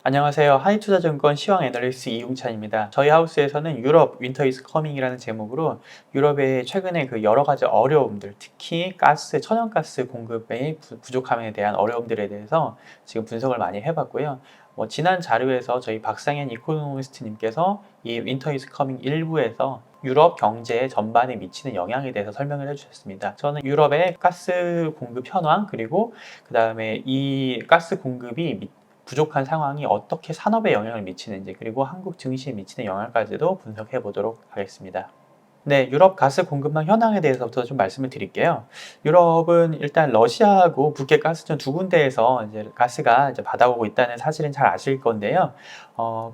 안녕하세요. 하이투자증권 시황 애널리스트 이웅찬입니다. 저희 하우스에서는 유럽 윈터 이즈 커밍이라는 제목으로 유럽의 최근에 그 여러 가지 어려움들, 특히 천연가스 공급의 부족함에 대한 어려움들에 대해서 지금 분석을 많이 해봤고요. 지난 자료에서 저희 박상현 이코노미스트님께서 이 윈터 이즈 커밍 일부에서 유럽 경제 전반에 미치는 영향에 대해서 설명을 해주셨습니다. 저는 유럽의 가스 공급 현황, 그리고 그 다음에 이 가스 공급이 부족한 상황이 어떻게 산업에 영향을 미치는지, 그리고 한국 증시에 미치는 영향까지도 분석해 보도록 하겠습니다. 네, 유럽 가스 공급망 현황에 대해서부터 좀 말씀을 드릴게요. 유럽은 일단 러시아하고 북해 가스전 두 군데에서 이제 가스가 이제 받아오고 있다는 사실은 잘 아실 건데요.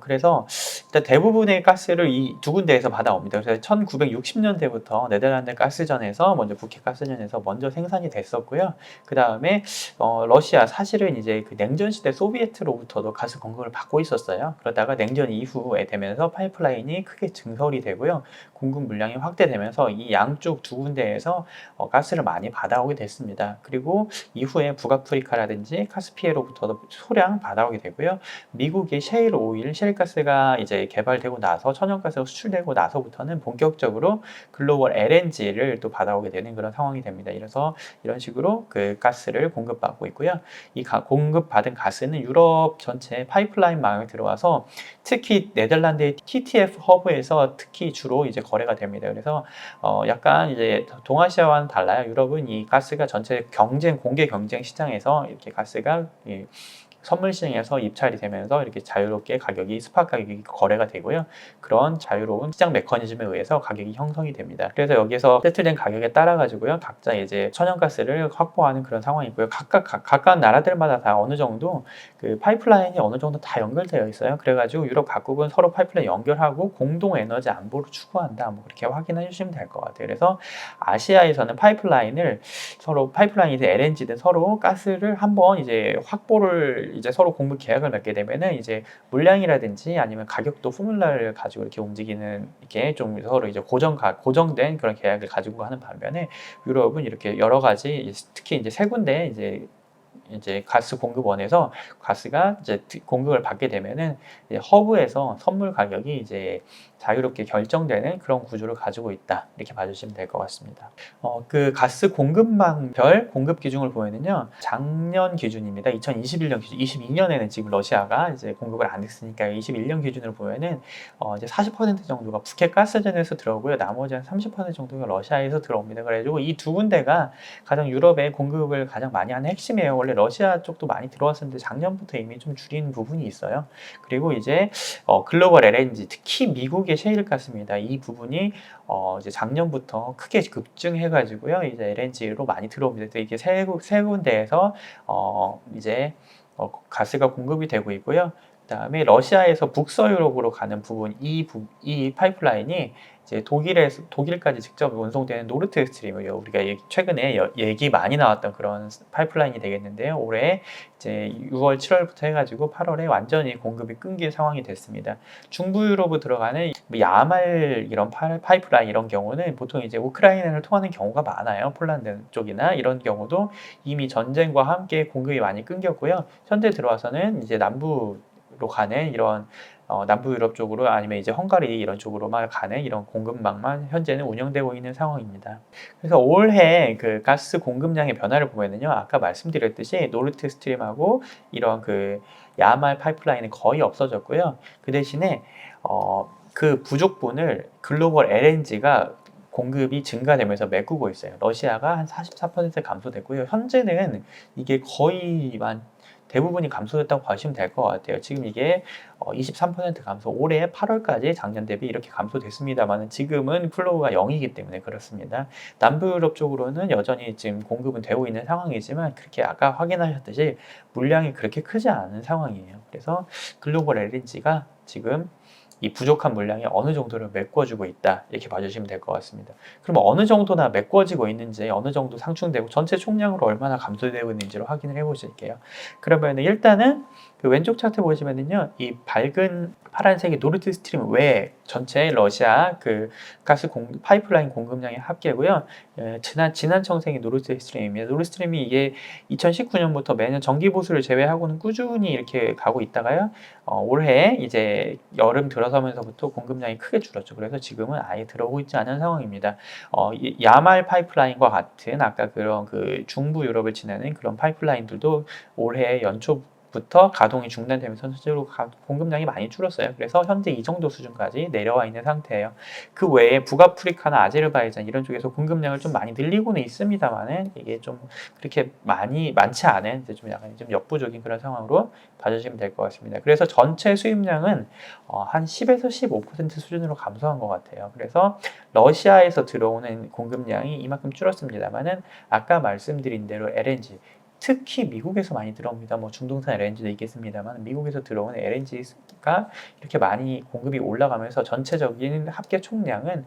그래서 일단 대부분의 가스를 이 두 군데에서 받아옵니다. 그래서 1960년대부터 네덜란드 가스전에서 먼저 북해 가스전에서 먼저 생산이 됐었고요. 그 다음에 러시아 사실은 이제 그 냉전 시대 소비에트로부터도 가스 공급을 받고 있었어요. 그러다가 냉전 이후에 되면서 파이프라인이 크게 증설이 되고요. 공급 물량이 확대되면서 이 양쪽 두 군데에서 가스를 많이 받아오게 됐습니다. 그리고 이후에 북아프리카라든지 카스피해로부터도 소량 받아오게 되고요. 미국의 셰일 오일, 셰일가스가 이제 개발되고 나서 천연가스가 수출되고 나서부터는 본격적으로 글로벌 LNG를 또 받아오게 되는 그런 상황이 됩니다. 그래서 이런 식으로 그 가스를 공급받고 있고요. 이 공급받은 가스는 유럽 전체 파이프라인망에 들어와서 특히 네덜란드의 TTF 허브에서 특히 주로 이제 거래가 됩니다. 그래서 약간 이제 동아시아와는 달라요. 유럽은 이 가스가 전체 공개 경쟁 시장에서 이렇게 가스가 선물 시장에서 입찰이 되면서 이렇게 자유롭게 스팟 가격이 거래가 되고요. 그런 자유로운 시장 메커니즘에 의해서 가격이 형성이 됩니다. 그래서 여기서 세틀된 가격에 따라 가지고요, 각자 이제 천연가스를 확보하는 그런 상황이고요. 각각 나라들마다 다 어느 정도 그 파이프라인이 어느 정도 다 연결되어 있어요. 그래가지고 유럽 각국은 서로 파이프라인 연결하고 공동 에너지 안보를 추구한다. 뭐 그렇게 확인해 주시면 될 것 같아요. 그래서 아시아에서는 파이프라인이든 LNG든 서로 가스를 한번 이제 확보를 이제 서로 공급 계약을 맺게 되면은 이제 물량이라든지 아니면 가격도 포뮬라를 가지고 이렇게 움직이는, 이게 좀 서로 이제 고정된 그런 계약을 가지고 하는 반면에 유럽은 이렇게 여러 가지, 특히 이제 세 군데 이제 가스 공급원에서 가스가 이제 공급을 받게 되면은 이제 허브에서 선물 가격이 이제 자유롭게 결정되는 그런 구조를 가지고 있다, 이렇게 봐주시면 될 것 같습니다. 그 가스 공급망별 공급 기준을 보면은요, 작년 기준입니다. 2021년 기준, 22년에는 지금 러시아가 이제 공급을 안 했으니까 21년 기준으로 보면은 이제 40% 정도가 북해 가스전에서 들어오고요, 나머지 한 30% 정도가 러시아에서 들어옵니다. 그래가지고 이 두 군데가 가장 유럽의 공급을 가장 많이 하는 핵심이에요. 원래 러시아 쪽도 많이 들어왔었는데 작년부터 이미 좀 줄인 부분이 있어요. 그리고 이제 글로벌 LNG, 특히 미국의 셰일가스입니다. 이 부분이 이제 작년부터 크게 급증해가지고요, 이제 LNG로 많이 들어옵니다. 이게 세 군데에서 이제 가스가 공급이 되고 있고요. 그다음에 러시아에서 북서유럽으로 가는 부분, 이 파이프라인이 이제 독일까지 직접 운송되는 노르트 스트림이에요. 우리가 최근에 얘기 많이 나왔던 그런 파이프라인이 되겠는데요. 올해 이제 6월, 7월부터 해가지고 8월에 완전히 공급이 끊긴 상황이 됐습니다. 중부 유럽으로 들어가는 야말 이런 파이프라인 이런 경우는 보통 이제 우크라이나를 통하는 경우가 많아요. 폴란드 쪽이나 이런 경우도 이미 전쟁과 함께 공급이 많이 끊겼고요. 현재 들어와서는 이제 남부로 가는 이런 남부 유럽 쪽으로, 아니면 이제 헝가리 이런 쪽으로만 가는 이런 공급망만 현재는 운영되고 있는 상황입니다. 그래서 올해 그 가스 공급량의 변화를 보면은요, 아까 말씀드렸듯이 노르트 스트림하고 이런 그 야말 파이프라인은 거의 없어졌고요. 그 대신에 그 부족분을 글로벌 LNG가 공급이 증가되면서 메꾸고 있어요. 러시아가 한 44% 감소됐고요. 현재는 이게 거의 대부분이 감소됐다고 보시면 될 것 같아요. 지금 이게 23% 감소, 올해 8월까지 작년 대비 이렇게 감소됐습니다만 지금은 플로우가 0이기 때문에 그렇습니다. 남부 유럽 쪽으로는 여전히 지금 공급은 되고 있는 상황이지만 그렇게 아까 확인하셨듯이 물량이 그렇게 크지 않은 상황이에요. 그래서 글로벌 LNG가 지금 이 부족한 물량이 어느 정도를 메꿔주고 있다, 이렇게 봐주시면 될 것 같습니다. 그럼 어느 정도나 메꿔지고 있는지, 어느 정도 상충되고 전체 총량으로 얼마나 감소되고 있는지를 확인을 해 보실게요. 그러면 일단은 그 왼쪽 차트 보시면은요, 이 밝은 파란색이 노르드 스트림 외에 전체 러시아 그 파이프라인 공급량의 합계고요. 진한 청색이 노르드 스트림입니다. 노르드 스트림이 이게 2019년부터 매년 정기 보수를 제외하고는 꾸준히 이렇게 가고 있다가요. 올해 이제 여름 들어서면서부터 공급량이 크게 줄었죠. 그래서 지금은 아예 들어오고 있지 않은 상황입니다. 야말 파이프라인과 같은 아까 그런 그 중부 유럽을 지나는 그런 파이프라인들도 올해 연초부터 가동이 중단되면서 실제로 공급량이 많이 줄었어요. 그래서 현재 이 정도 수준까지 내려와 있는 상태예요. 그 외에 북아프리카나 아제르바이잔 이런 쪽에서 공급량을 좀 많이 늘리고는 있습니다만은 이게 좀 그렇게 많지 않은 이제 좀 약간 좀 역부족인 그런 상황으로 봐주시면 될 것 같습니다. 그래서 전체 수입량은 한 10에서 15% 수준으로 감소한 것 같아요. 그래서 러시아에서 들어오는 공급량이 이만큼 줄었습니다만은 아까 말씀드린 대로 LNG 특히 미국에서 많이 들어옵니다. 뭐 중동산 LNG도 있겠습니다만 미국에서 들어오는 LNG가 이렇게 많이 공급이 올라가면서 전체적인 합계 총량은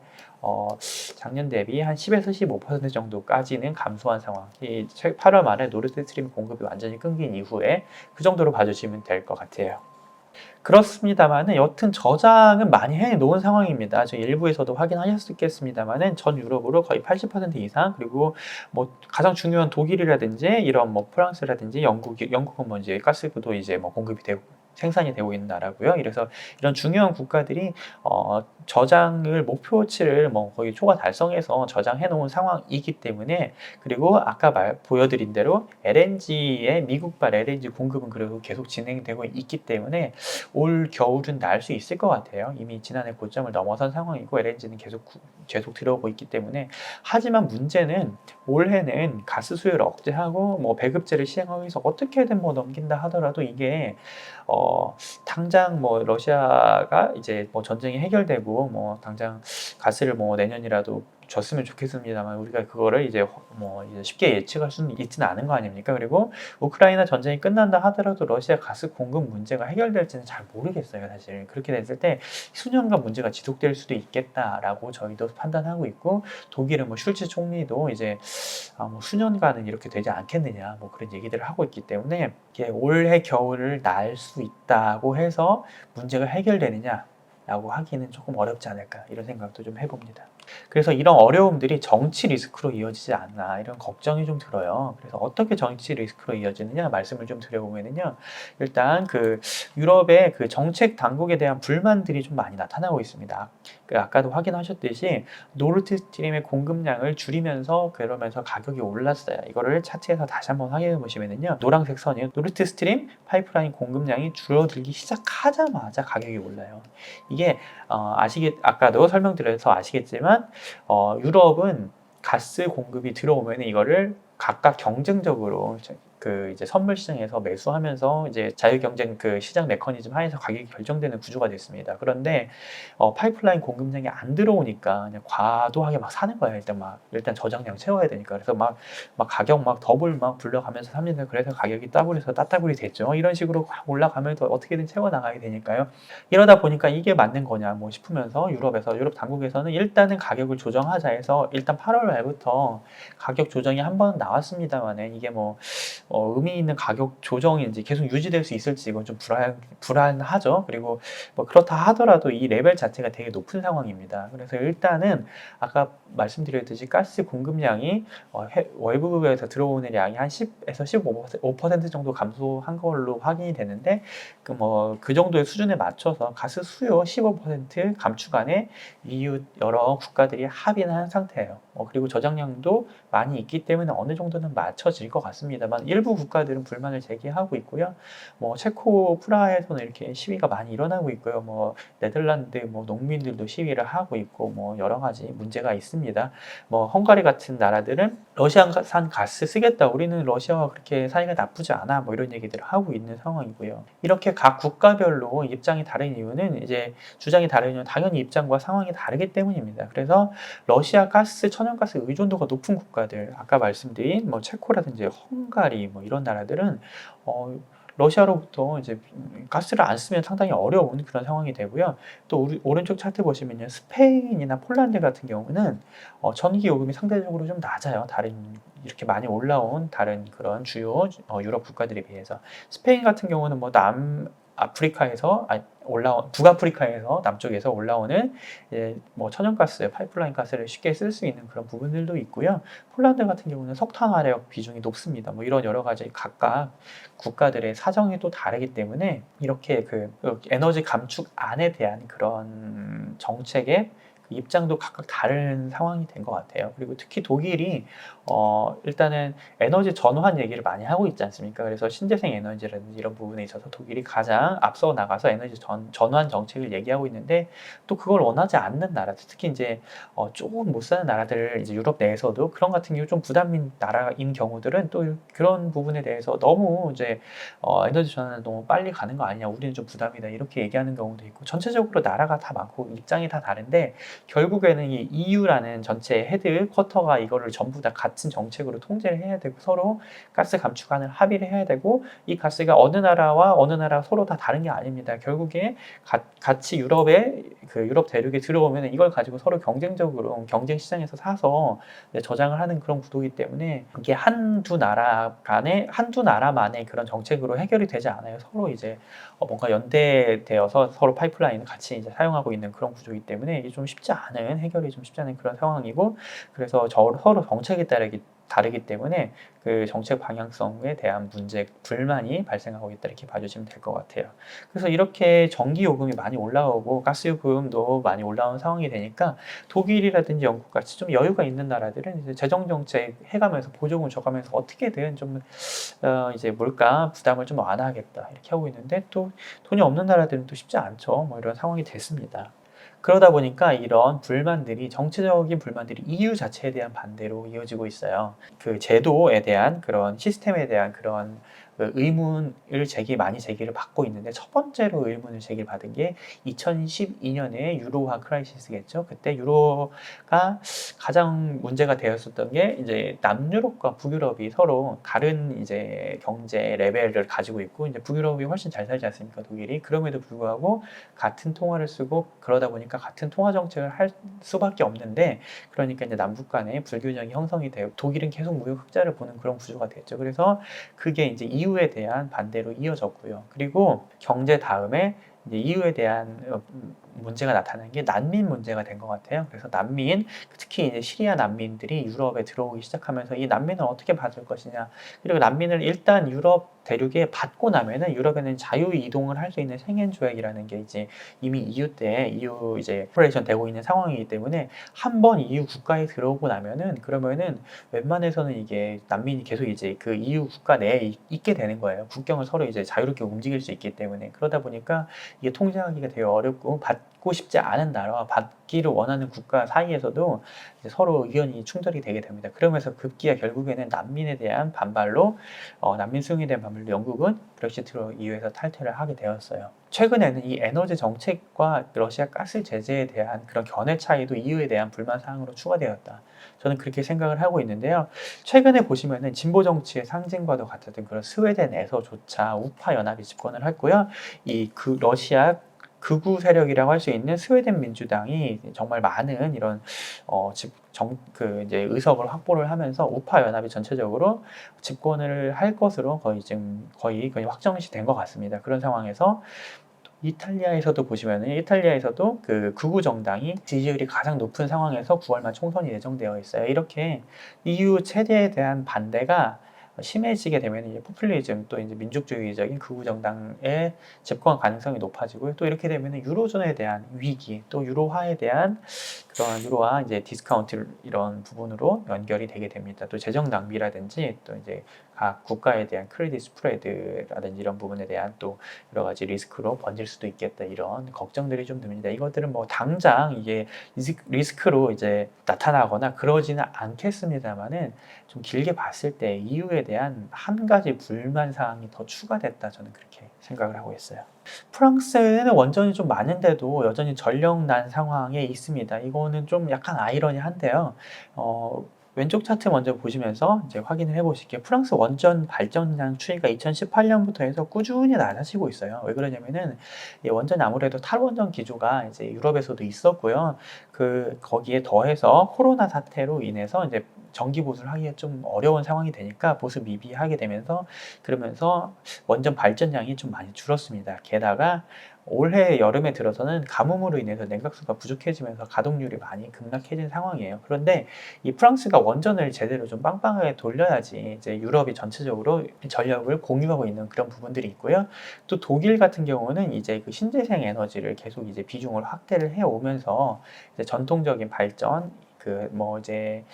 작년 대비 한 10에서 15% 정도까지는 감소한 상황. 이 8월 말에 노르드스트림 공급이 완전히 끊긴 이후에 그 정도로 봐주시면 될 것 같아요. 그렇습니다만은 여튼 저장은 많이 해 놓은 상황입니다. 저 일부에서도 확인하셨겠습니다만은 전 유럽으로 거의 80% 이상, 그리고 뭐 가장 중요한 독일이라든지 이런 뭐 프랑스라든지 영국은 뭐 이제 가스도 이제 뭐 공급이 되고 생산이 되고 있는 나라고요. 그래서 이런 중요한 국가들이 저장을 목표치를 뭐 거의 초과 달성해서 저장해 놓은 상황이기 때문에, 그리고 아까 보여드린 대로 LNG의 미국발 LNG 공급은 그래도 계속 진행되고 있기 때문에 올 겨울은 날 수 있을 것 같아요. 이미 지난해 고점을 넘어선 상황이고 LNG는 계속 들어오고 있기 때문에. 하지만 문제는 올해는 가스 수요를 억제하고 뭐 배급제를 시행하기 위해서 어떻게든 뭐 넘긴다 하더라도 이게 당장 뭐 러시아가 이제 뭐 전쟁이 해결되고 뭐 당장 가스를 뭐 내년이라도 줬으면 좋겠습니다만 우리가 그거를 이제 뭐 이제 쉽게 예측할 수는 있지는 않은 거 아닙니까? 그리고 우크라이나 전쟁이 끝난다 하더라도 러시아 가스 공급 문제가 해결될지는 잘 모르겠어요, 사실. 그렇게 됐을 때 수년간 문제가 지속될 수도 있겠다라고 저희도 판단하고 있고, 독일은 뭐 슐츠 총리도 이제 뭐 수년간은 이렇게 되지 않겠느냐 뭐 그런 얘기들을 하고 있기 때문에 이게 올해 겨울을 날 수 있다고 해서 문제가 해결되느냐 라고 하기는 조금 어렵지 않을까, 이런 생각도 좀 해봅니다. 그래서 이런 어려움들이 정치 리스크로 이어지지 않나, 이런 걱정이 좀 들어요. 그래서 어떻게 정치 리스크로 이어지느냐 말씀을 좀 드려보면요, 일단 그 유럽의 그 정책 당국에 대한 불만들이 좀 많이 나타나고 있습니다. 아까도 확인하셨듯이 노르드 스트림의 공급량을 줄이면서 그러면서 가격이 올랐어요. 이거를 차트에서 다시 한번 확인해 보시면요, 노란색 선이 노르드 스트림 파이프라인 공급량이 줄어들기 시작하자마자 가격이 올라요. 이게 아까도 설명드려서 아시겠지만 유럽은 가스 공급이 들어오면 이거를 각각 경쟁적으로 그 이제 선물 시장에서 매수하면서 이제 자유 경쟁 그 시장 메커니즘 하에서 가격이 결정되는 구조가 됐습니다. 그런데 파이프라인 공급량이 안 들어오니까 그냥 과도하게 막 사는 거예요. 일단 저장량 채워야 되니까. 그래서 막 가격 막 더블 막 불려가면서 삽니다. 그래서 가격이 따따블이 됐죠. 이런 식으로 올라가면서 어떻게든 채워 나가야 되니까요. 이러다 보니까 이게 맞는 거냐 뭐 싶으면서 유럽 당국에서는 일단은 가격을 조정하자 해서 일단 8월 말부터 가격 조정이 한 번 나왔습니다만은 이게 뭐 의미 있는 가격 조정인지 계속 유지될 수 있을지 이건 좀 불안하죠. 그리고 뭐 그렇다 하더라도 이 레벨 자체가 되게 높은 상황입니다. 그래서 일단은 아까 말씀드렸듯이 가스 공급량이 외부에서 들어오는 양이 한 10에서 15% 정도 감소한 걸로 확인이 되는데, 그 정도의 수준에 맞춰서 가스 수요 15% 감축안에 EU 여러 국가들이 합의는 한 상태예요. 그리고 저장량도 많이 있기 때문에 어느 정도는 맞춰질 것 같습니다만 일부 국가들은 불만을 제기하고 있고요. 뭐 체코 프라하에서는 이렇게 시위가 많이 일어나고 있고요. 뭐 네덜란드 뭐 농민들도 시위를 하고 있고 뭐 여러 가지 문제가 있습니다. 뭐 헝가리 같은 나라들은 러시아산 가스 쓰겠다, 우리는 러시아와 그렇게 사이가 나쁘지 않아, 뭐 이런 얘기들을 하고 있는 상황이고요. 이렇게 각 국가별로 입장이 다른 이유는 이제 주장이 다른 이유는 당연히 입장과 상황이 다르기 때문입니다. 그래서 러시아 가스, 천연가스 의존도가 높은 국가들, 아까 말씀드린 뭐 체코라든지 헝가리 뭐 이런 나라들은 러시아로부터 이제 가스를 안 쓰면 상당히 어려운 그런 상황이 되고요. 또 오른쪽 차트 보시면요. 스페인이나 폴란드 같은 경우는 전기 요금이 상대적으로 좀 낮아요. 다른 이렇게 많이 올라온 다른 그런 주요 유럽 국가들에 비해서. 스페인 같은 경우는 뭐 남아프리카에서 올라온 북아프리카에서 남쪽에서 올라오는 뭐 천연가스, 파이프라인 가스를 쉽게 쓸 수 있는 그런 부분들도 있고요. 폴란드 같은 경우는 석탄 화력 비중이 높습니다. 뭐 이런 여러 가지 각각 국가들의 사정이 또 다르기 때문에 이렇게 그 에너지 감축안에 대한 그런 정책의 그 입장도 각각 다른 상황이 된 것 같아요. 그리고 특히 독일이 일단은 에너지 전환 얘기를 많이 하고 있지 않습니까? 그래서 신재생 에너지라든지 이런 부분에 있어서 독일이 가장 앞서 나가서 에너지 전환 정책을 얘기하고 있는데 또 그걸 원하지 않는 나라들, 특히 이제 조금 못 사는 나라들, 이제 유럽 내에서도 그런 같은 경우 좀 부담인 나라인 경우들은 또 그런 부분에 대해서 너무 이제 에너지 전환을 너무 빨리 가는 거 아니냐, 우리는 좀 부담이다 이렇게 얘기하는 경우도 있고, 전체적으로 나라가 다 많고 입장이 다 다른데 결국에는 이 EU라는 전체 헤드 쿼터가 이거를 전부 다 같은 정책으로 통제를 해야 되고 서로 가스 감축안을 합의를 해야 되고, 이 가스가 어느 나라와 어느 나라 서로 다 다른 게 아닙니다. 결국에 같이 유럽에 그 유럽 대륙에 들어오면 이걸 가지고 서로 경쟁적으로 경쟁 시장에서 사서 저장을 하는 그런 구도이기 때문에 이게 한두 나라 간에 한두 나라만의 그런 정책으로 해결이 되지 않아요. 서로 이제 뭔가 연대되어서 서로 파이프라인을 같이 이제 사용하고 있는 그런 구조이기 때문에 이게 좀 쉽지 않은, 해결이 좀 쉽지 않은 그런 상황이고, 그래서 서로 정책에 다르기 때문에 그 정책 방향성에 대한 문제, 불만이 발생하고 있다 이렇게 봐주시면 될 것 같아요. 그래서 이렇게 전기 요금이 많이 올라오고 가스 요금도 많이 올라오는 상황이 되니까 독일이라든지 영국 같이 좀 여유가 있는 나라들은 이제 재정 정책 해가면서 보조금 줘가면서 어떻게든 좀 이제 물가 부담을 좀 완화하겠다 이렇게 하고 있는데, 또 돈이 없는 나라들은 또 쉽지 않죠. 뭐 이런 상황이 됐습니다. 그러다 보니까 이런 불만들이, 정치적인 불만들이 EU 자체에 대한 반대로 이어지고 있어요. 그 제도에 대한 그런 시스템에 대한 그런 그 의문을 많이 제기를 받고 있는데, 첫 번째로 의문을 제기를 받은 게 2012년에 유로화 크라이시스겠죠. 그때 유로가 가장 문제가 되었었던 게 이제 남유럽과 북유럽이 서로 다른 이제 경제 레벨을 가지고 있고, 이제 북유럽이 훨씬 잘 살지 않습니까, 독일이. 그럼에도 불구하고 같은 통화를 쓰고 그러다 보니까 같은 통화 정책을 할 수밖에 없는데, 그러니까 이제 남북 간의 불균형이 형성이 되고 독일은 계속 무역 흑자를 보는 그런 구조가 됐죠. 그래서 그게 이제 EU에 대한 반대로 이어졌고요. 그리고 경제 다음에 이제 EU에 대한 문제가 나타난 게 난민 문제가 된 것 같아요. 그래서 난민, 특히 이제 시리아 난민들이 유럽에 들어오기 시작하면서 이 난민을 어떻게 받을 것이냐, 그리고 난민을 일단 유럽 대륙에 받고 나면은 유럽에는 자유 이동을 할 수 있는 셴겐 조약이라는 게 이제 이미 EU 이제 오퍼레이션 되고 있는 상황이기 때문에 한 번 EU 국가에 들어오고 나면은 그러면은 웬만해서는 이게 난민이 계속 이제 그 EU 국가 내에 있게 되는 거예요. 국경을 서로 이제 자유롭게 움직일 수 있기 때문에. 그러다 보니까 이게 통제하기가 되게 어렵고, 받고 싶지 않은 나라와 받기를 원하는 국가 사이에서도 이제 서로 의견이 충돌이 되게 됩니다. 그러면서 급기야 결국에는 난민에 대한 반발로 난민 수용에 대한 반발로 영국은 브렉시트로 EU에서 탈퇴를 하게 되었어요. 최근에는 이 에너지 정책과 러시아 가스 제재에 대한 그런 견해 차이도 EU에 대한 불만 사항으로 추가되었다. 저는 그렇게 생각을 하고 있는데요. 최근에 보시면은 진보 정치의 상징과도 같았던 그런 스웨덴에서조차 우파 연합이 집권을 했고요. 러시아 극우 세력이라고 할 수 있는 스웨덴 민주당이 정말 많은 이런 이제 의석을 확보를 하면서 우파 연합이 전체적으로 집권을 할 것으로 거의 확정시 된 것 같습니다. 그런 상황에서 이탈리아에서도 보시면은, 이탈리아에서도 그 극우 정당이 지지율이 가장 높은 상황에서 9월 말 총선이 예정되어 있어요. 이렇게 EU 체제에 대한 반대가 심해지게 되면 이제 포퓰리즘, 또 이제 민족주의적인 극우 정당의 집권 가능성이 높아지고요. 또 이렇게 되면 유로존에 대한 위기, 또 유로화에 대한 그런 유로화 이제 디스카운트 이런 부분으로 연결이 되게 됩니다. 또 재정 낭비라든지, 또 이제 각 국가에 대한 크레딧 스프레드라든지 이런 부분에 대한 또 여러 가지 리스크로 번질 수도 있겠다, 이런 걱정들이 좀 듭니다. 이것들은 뭐 당장 이게 리스크로 이제 나타나거나 그러지는 않겠습니다만은, 좀 길게 봤을 때 EU에 대한 한 가지 불만 사항이 더 추가됐다, 저는 그렇게 생각을 하고 있어요. 프랑스는 원전이 좀 많은데도 여전히 전력난 상황에 있습니다. 이거는 좀 약간 아이러니한데요. 왼쪽 차트 먼저 보시면서 이제 확인을 해 보실게요. 프랑스 원전 발전량 추이가 2018년부터 해서 꾸준히 낮아지고 있어요. 왜 그러냐면은 이 원전이 아무래도 탈원전 기조가 이제 유럽에서도 있었고요. 거기에 더해서 코로나 사태로 인해서 이제 정기 보수를 하기가 좀 어려운 상황이 되니까 보수 미비하게 되면서 그러면서 원전 발전량이 좀 많이 줄었습니다. 게다가 올해 여름에 들어서는 가뭄으로 인해서 냉각수가 부족해지면서 가동률이 많이 급락해진 상황이에요. 그런데 이 프랑스가 원전을 제대로 좀 빵빵하게 돌려야지 이제 유럽이 전체적으로 전력을 공유하고 있는 그런 부분들이 있고요. 또 독일 같은 경우는 이제 그 신재생 에너지를 계속 이제 비중을 확대를 해 오면서 이제 전통적인 발전 뭐 이제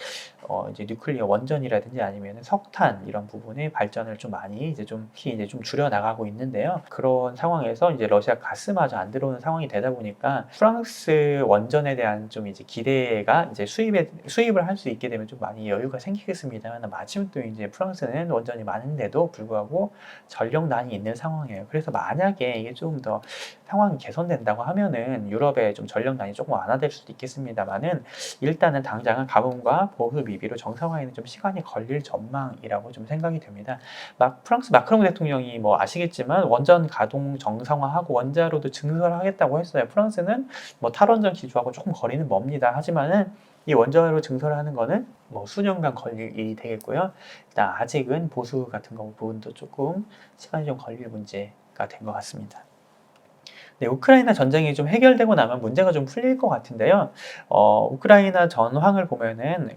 뉴클리어 원전이라든지 아니면 석탄 이런 부분의 발전을 좀 많이 이제 좀 특히 이제 좀 줄여 나가고 있는데요. 그런 상황에서 이제 러시아 가스마저 안 들어오는 상황이 되다 보니까 프랑스 원전에 대한 좀 이제 기대가 이제 수입을 할 수 있게 되면 좀 많이 여유가 생기겠습니다만 마침 또 이제 프랑스는 원전이 많은데도 불구하고 전력난이 있는 상황이에요. 그래서 만약에 이게 좀 더 상황이 개선된다고 하면은 유럽에 좀 전력난이 조금 완화될 수도 있겠습니다만은 일단은 당장은 가뭄과 보수 미비로 정상화에는 좀 시간이 걸릴 전망이라고 좀 생각이 됩니다. 프랑스 마크롱 대통령이 뭐 아시겠지만 원전 가동 정상화하고 원자로도 증설을 하겠다고 했어요. 프랑스는 뭐 탈원전 기조하고 조금 거리는 멉니다. 하지만은 이 원자로 증설하는 거는 뭐 수년간 걸릴 일이 되겠고요. 일단 아직은 보수 같은 거 부분도 조금 시간이 좀 걸릴 문제가 된 것 같습니다. 네, 우크라이나 전쟁이 좀 해결되고 나면 문제가 좀 풀릴 것 같은데요. 우크라이나 전황을 보면은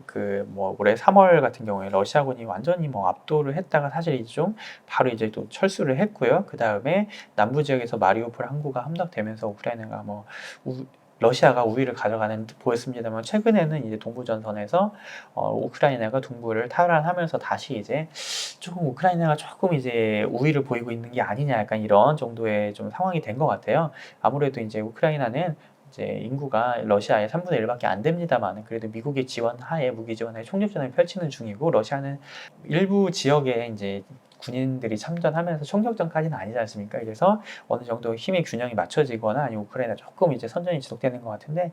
뭐 올해 3월 같은 경우에 러시아군이 완전히 뭐 압도를 했다가 사실 이제 좀 바로 이제 또 철수를 했고요. 그 다음에 남부 지역에서 마리우폴 항구가 함락되면서 우크라이나가 뭐 러시아가 우위를 가져가는 듯 보였습니다만 최근에는 이제 동부 전선에서 우크라이나가 동부를 탈환하면서 다시 이제 조금 우크라이나가 조금 이제 우위를 보이고 있는 게 아니냐 약간 이런 정도의 좀 상황이 된 것 같아요. 아무래도 이제 우크라이나는 이제 인구가 러시아의 3분의 1밖에 안 됩니다만 그래도 미국의 지원 하에 무기 지원하에 총력전을 펼치는 중이고 러시아는 일부 지역에 이제 군인들이 참전하면서 총격전까지는 아니지 않습니까? 그래서 어느 정도 힘의 균형이 맞춰지거나 아니면 우크라이나 조금 이제 선전이 지속되는 것 같은데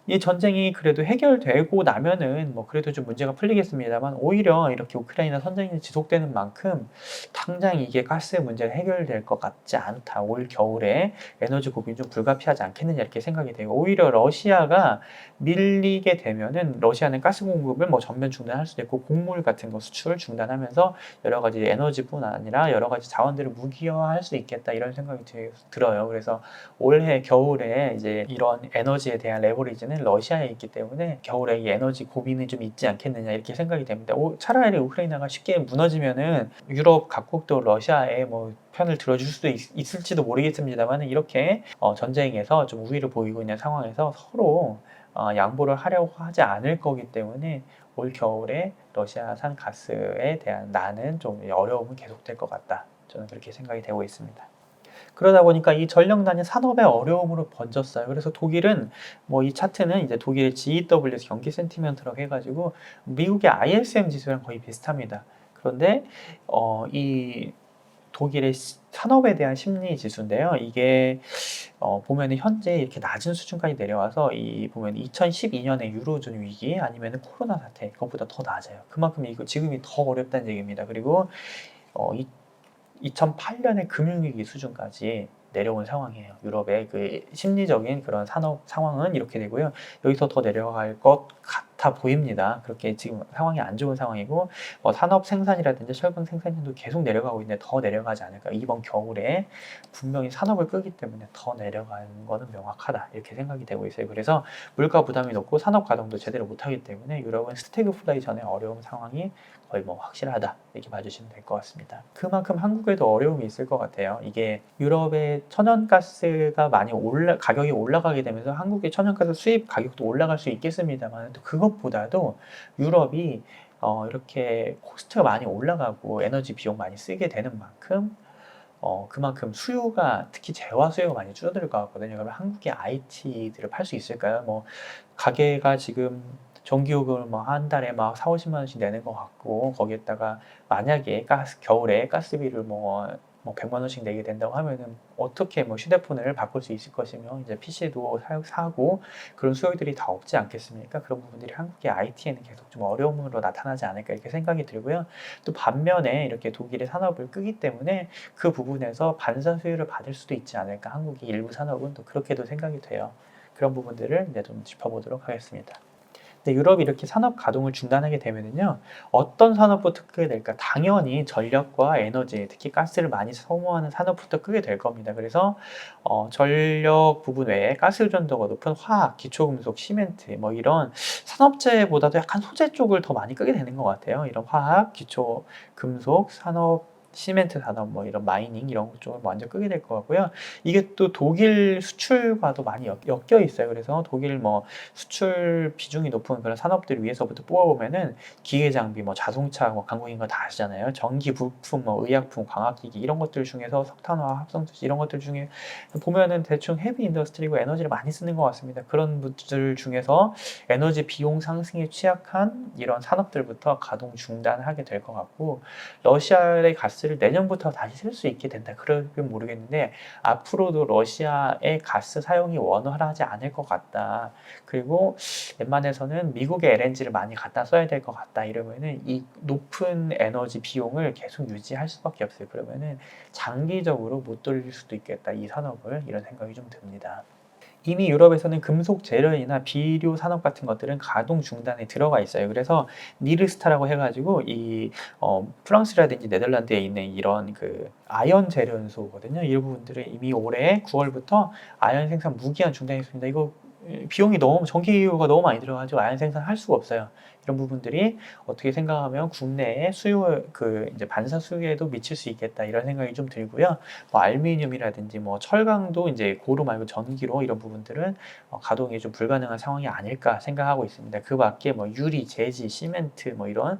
이 전쟁이 그래도 해결되고 나면은 뭐 그래도 좀 문제가 풀리겠습니다만 오히려 이렇게 우크라이나 선전이 지속되는 만큼 당장 이게 가스 문제가 해결될 것 같지 않다. 올 겨울에 에너지 고민이 좀 불가피하지 않겠느냐 이렇게 생각이 돼요. 오히려 러시아가 밀리게 되면은 러시아는 가스 공급을 뭐 전면 중단할 수도 있고 곡물 같은 거 수출을 중단하면서 여러 가지 에너지뿐 아니라 여러 가지 자원들을 무기화할 수 있겠다 이런 생각이 들어요. 그래서 올해 겨울에 이제 이런 에너지에 대한 레버리지는 러시아에 있기 때문에 겨울에 이 에너지 고민이 좀 있지 않겠느냐 이렇게 생각이 됩니다. 차라리 우크라이나가 쉽게 무너지면은 유럽 각국도 러시아의 뭐 편을 들어줄 수도 있을지도 모르겠습니다만 이렇게 전쟁에서 좀 우위를 보이고 있는 상황에서 서로 양보를 하려고 하지 않을 거기 때문에 올 겨울에 러시아산 가스에 대한 난은 좀 어려움은 계속될 것 같다. 저는 그렇게 생각이 되고 있습니다. 그러다 보니까 이 전력난이 산업의 어려움으로 번졌어요. 그래서 독일은 뭐 이 차트는 이제 독일의 GEW에서 경기 센티멘트라고 해가지고 미국의 ISM 지수랑 거의 비슷합니다. 그런데 이 독일의 산업에 대한 심리 지수인데요. 이게 보면은 현재 이렇게 낮은 수준까지 내려와서 이 보면 2012년의 유로존 위기 아니면은 코로나 사태 그것보다 더 낮아요. 그만큼 이거 지금이 더 어렵다는 얘기입니다. 그리고 어, 2008년의 금융위기 수준까지 내려온 상황이에요. 유럽의 그 심리적인 그런 산업 상황은 이렇게 되고요. 여기서 더 내려갈 것 같아 보입니다. 그렇게 지금 상황이 안 좋은 상황이고 산업 생산이라든지 철강 생산량도 계속 내려가고 있는데 더 내려가지 않을까. 이번 겨울에 분명히 산업을 끄기 때문에 더 내려가는 거는 명확하다. 이렇게 생각이 되고 있어요. 그래서 물가 부담이 높고 산업 가동도 제대로 못하기 때문에 유럽은 스태그플레이션의 어려운 상황이 거의 뭐 확실하다 이렇게 봐주시면 될 것 같습니다. 그만큼 한국에도 어려움이 있을 것 같아요. 이게 유럽의 천연가스가 많이 가격이 올라가게 되면서 한국의 천연가스 수입 가격도 올라갈 수 있겠습니다만 또 그것보다도 유럽이 이렇게 코스트가 많이 올라가고 에너지 비용 많이 쓰게 되는 만큼 그만큼 수요가 특히 재화 수요가 많이 줄어들 것 같거든요. 그러면 한국의 IT들을 팔 수 있을까요? 뭐 가게가 지금 전기요금을 뭐 한 달에 막 4, 50만 원씩 내는 것 같고 거기에다가 만약에 겨울에 가스비를 뭐 뭐 100만 원씩 내게 된다고 하면은 어떻게 뭐 휴대폰을 바꿀 수 있을 것이며 이제 PC도 사고 그런 수요들이 다 없지 않겠습니까? 그런 부분들이 한국의 IT에는 계속 좀 어려움으로 나타나지 않을까 이렇게 생각이 들고요. 또 반면에 이렇게 독일의 산업을 끄기 때문에 그 부분에서 반사 수요를 받을 수도 있지 않을까. 한국의 일부 산업은 또 그렇게도 생각이 돼요. 그런 부분들을 이제 좀 짚어보도록 하겠습니다. 근데 유럽이 이렇게 산업 가동을 중단하게 되면은요, 어떤 산업부터 끄게 될까? 당연히 전력과 에너지, 특히 가스를 많이 소모하는 산업부터 끄게 될 겁니다. 그래서 전력 부분 외에 가스 의존도가 높은 화학, 기초금속, 시멘트 뭐 이런 산업재보다도 약간 소재 쪽을 더 많이 끄게 되는 것 같아요. 이런 화학, 기초금속, 산업 시멘트 산업 뭐 이런 마이닝 이런 쪽을 완전 끄게 될 것 같고요. 이게 또 독일 수출과도 많이 엮여 있어요. 그래서 독일 뭐 수출 비중이 높은 그런 산업들 위해서부터 뽑아보면은 기계 장비, 뭐 자동차, 뭐 한국인 거 다 아시잖아요. 전기 부품, 뭐 의약품, 광학기기 이런 것들 중에서 석탄화, 합성수지 이런 것들 중에 보면은 대충 헤비 인더스트리고 에너지를 많이 쓰는 것 같습니다. 그런 분들 중에서 에너지 비용 상승에 취약한 이런 산업들부터 가동 중단하게 될 것 같고 러시아의 가스를 내년부터 다시 쓸 수 있게 된다. 그러면 모르겠는데 앞으로도 러시아의 가스 사용이 원활하지 않을 것 같다. 그리고 웬만해서는 미국의 LNG를 많이 갖다 써야 될 것 같다. 이러면은 이 높은 에너지 비용을 계속 유지할 수밖에 없어요. 그러면은 장기적으로 못 돌릴 수도 있겠다. 이 산업을 이런 생각이 좀 듭니다. 이미 유럽에서는 금속 재련이나 비료 산업 같은 것들은 가동 중단에 들어가 있어요. 그래서 니르스타라고 해가지고 이 프랑스라든지 네덜란드에 있는 이런 그 아연 재련소거든요. 이 부분들은 이미 올해 9월부터 아연 생산 무기한 중단했습니다. 이거 비용이 너무 전기요가 너무 많이 들어가지고 아연 생산할 수가 없어요. 이런 부분들이 어떻게 생각하면 국내에 수요 그 이제 반사 수요에도 미칠 수 있겠다 이런 생각이 좀 들고요. 뭐 알루미늄이라든지 뭐 철강도 이제 고루 말고 전기로 이런 부분들은 가동이 좀 불가능한 상황이 아닐까 생각하고 있습니다. 그 밖에 뭐 유리, 제지, 시멘트 뭐 이런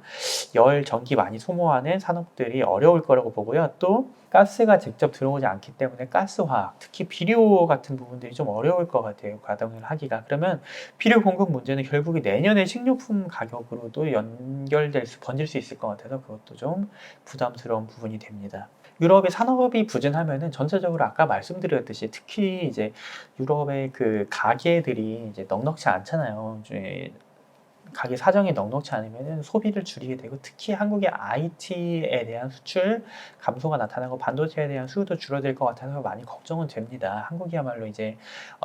열, 전기 많이 소모하는 산업들이 어려울 거라고 보고요. 또 가스가 직접 들어오지 않기 때문에 가스화학, 특히 비료 같은 부분들이 좀 어려울 것 같아요. 가동을 하기가. 그러면 비료 공급 문제는 결국에 내년에 식료품 가격으로도 번질 수 있을 것 같아서 그것도 좀 부담스러운 부분이 됩니다. 유럽의 산업이 부진하면은 전체적으로 아까 말씀드렸듯이 특히 이제 유럽의 그 가게들이 이제 넉넉지 않잖아요. 이제 가게 사정이 넉넉지 않으면은 소비를 줄이게 되고 특히 한국의 IT에 대한 수출 감소가 나타나고 반도체에 대한 수요도 줄어들 것 같아서 많이 걱정은 됩니다. 한국이야말로 이제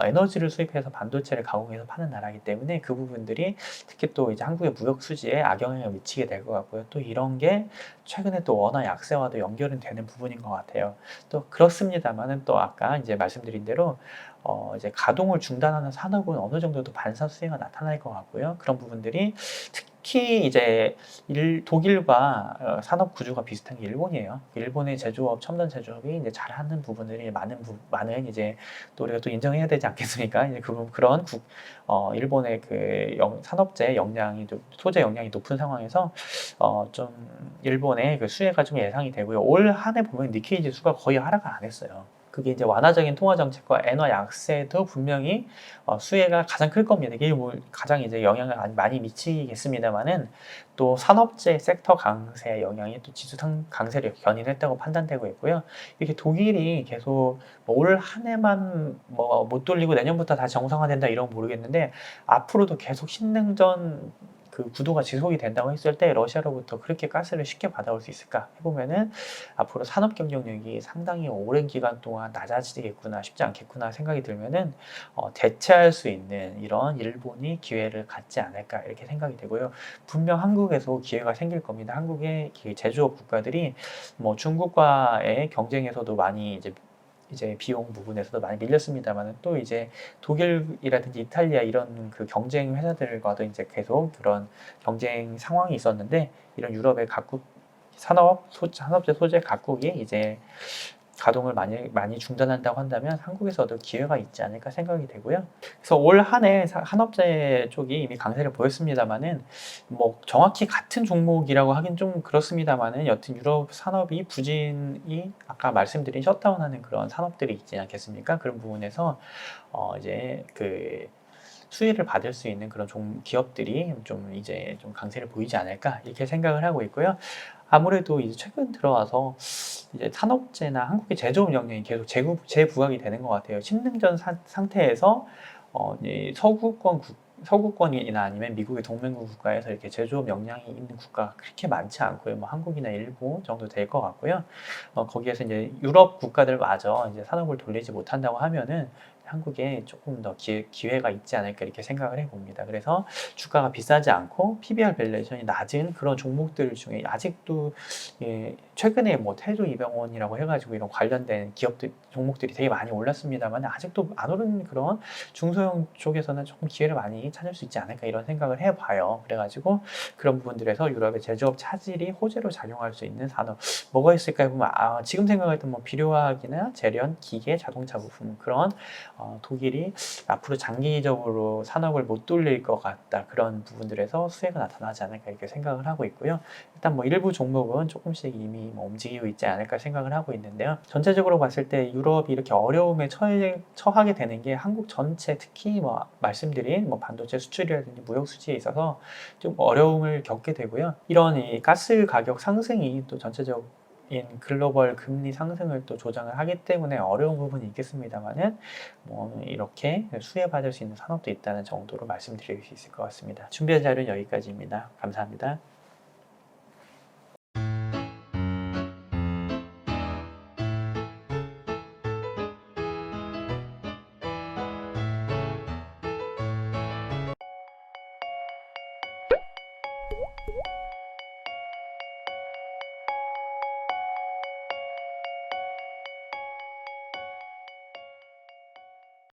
에너지를 수입해서 반도체를 가공해서 파는 나라이기 때문에 그 부분들이 특히 또 이제 한국의 무역 수지에 악영향을 미치게 될 것 같고요. 또 이런 게 최근에 또 원화 약세와도 연결은 되는 부분인 것 같아요. 또 그렇습니다만은 또 아까 이제 말씀드린 대로 이제 가동을 중단하는 산업은 어느 정도 또 반사 수혜가 나타날 것 같고요. 그런 부분들이 특히 이제 독일과 산업 구조가 비슷한 게 일본이에요. 일본의 제조업, 첨단 제조업이 이제 잘하는 부분들이 많은 이제 또 우리가 또 인정해야 되지 않겠습니까? 이제 그런 일본의 그 산업재 역량이 소재 역량이 높은 상황에서 좀 일본의 그 수혜가 좀 예상이 되고요. 올 한 해 보면 니케이 지수가 거의 하락을 안 했어요. 그게 이제 완화적인 통화 정책과 엔화 약세도 분명히 수혜가 가장 클 겁니다. 이게 뭐 가장 이제 영향을 많이 미치겠습니다만은 또 산업재 섹터 강세 영향이 또 지수 강세를 견인했다고 판단되고 있고요. 이렇게 독일이 계속 올 한 해만 뭐 못 돌리고 내년부터 다 정상화된다 이런 건 모르겠는데 앞으로도 계속 신냉전 그 구도가 지속이 된다고 했을 때 러시아로부터 그렇게 가스를 쉽게 받아올 수 있을까 해보면은 앞으로 산업 경쟁력이 상당히 오랜 기간 동안 낮아지겠구나 쉽지 않겠구나 생각이 들면은 대체할 수 있는 이런 일본이 기회를 갖지 않을까 이렇게 생각이 되고요. 분명 한국에서 기회가 생길 겁니다. 한국의 제조업 국가들이 뭐 중국과의 경쟁에서도 많이 이제 비용 부분에서도 많이 밀렸습니다만 또 이제 독일이라든지 이탈리아 이런 그 경쟁 회사들과도 이제 계속 그런 경쟁 상황이 있었는데 이런 유럽의 각국 산업재 소재 각국이 이제 가동을 많이 중단한다고 한다면 한국에서도 기회가 있지 않을까 생각이 되고요. 그래서 올 한 해 산업재 쪽이 이미 강세를 보였습니다만은 뭐 정확히 같은 종목이라고 하긴 좀 그렇습니다만은 여튼 유럽 산업이 부진이 아까 말씀드린 셧다운하는 그런 산업들이 있지 않겠습니까? 그런 부분에서 이제 그 수혜를 받을 수 있는 그런 기업들이 좀 이제 좀 강세를 보이지 않을까 이렇게 생각을 하고 있고요. 아무래도 이제 최근 들어와서 이제 산업재나 한국의 제조업 역량이 계속 재부각이 되는 것 같아요. 신능전 상태에서 이 서구권이나 아니면 미국의 동맹국 국가에서 이렇게 제조업 역량이 있는 국가가 그렇게 많지 않고요. 뭐 한국이나 일본 정도 될 것 같고요. 거기에서 이제 유럽 국가들마저 이제 산업을 돌리지 못한다고 하면은 한국에 조금 더 기회가 있지 않을까 이렇게 생각을 해봅니다. 그래서 주가가 비싸지 않고 PBR 밸류에이션이 낮은 그런 종목들 중에 아직도 예, 최근에 뭐 태조 이병헌이라고 해가지고 이런 관련된 종목들이 되게 많이 올랐습니다만 아직도 안 오른 그런 중소형 쪽에서는 조금 기회를 많이 찾을 수 있지 않을까 이런 생각을 해봐요. 그래가지고 그런 부분들에서 유럽의 제조업 차질이 호재로 작용할 수 있는 산업 뭐가 있을까 보면 지금 생각할 때 뭐 비료화학이나 재련, 기계, 자동차 부품 그런 독일이 앞으로 장기적으로 산업을 못 돌릴 것 같다 그런 부분들에서 수혜가 나타나지 않을까 이렇게 생각을 하고 있고요. 일단 뭐 일부 종목은 조금씩 이미 뭐 움직이고 있지 않을까 생각을 하고 있는데요. 전체적으로 봤을 때 유럽이 이렇게 어려움에 처하게 되는 게 한국 전체 특히 뭐 말씀드린 뭐 반도체 수출이라든지 무역 수지에 있어서 좀 어려움을 겪게 되고요. 이런 이 가스 가격 상승이 또 전체적인 글로벌 금리 상승을 또 조장을 하기 때문에 어려운 부분이 있겠습니다만은 뭐 이렇게 수혜받을 수 있는 산업도 있다는 정도로 말씀드릴 수 있을 것 같습니다. 준비한 자료는 여기까지입니다. 감사합니다.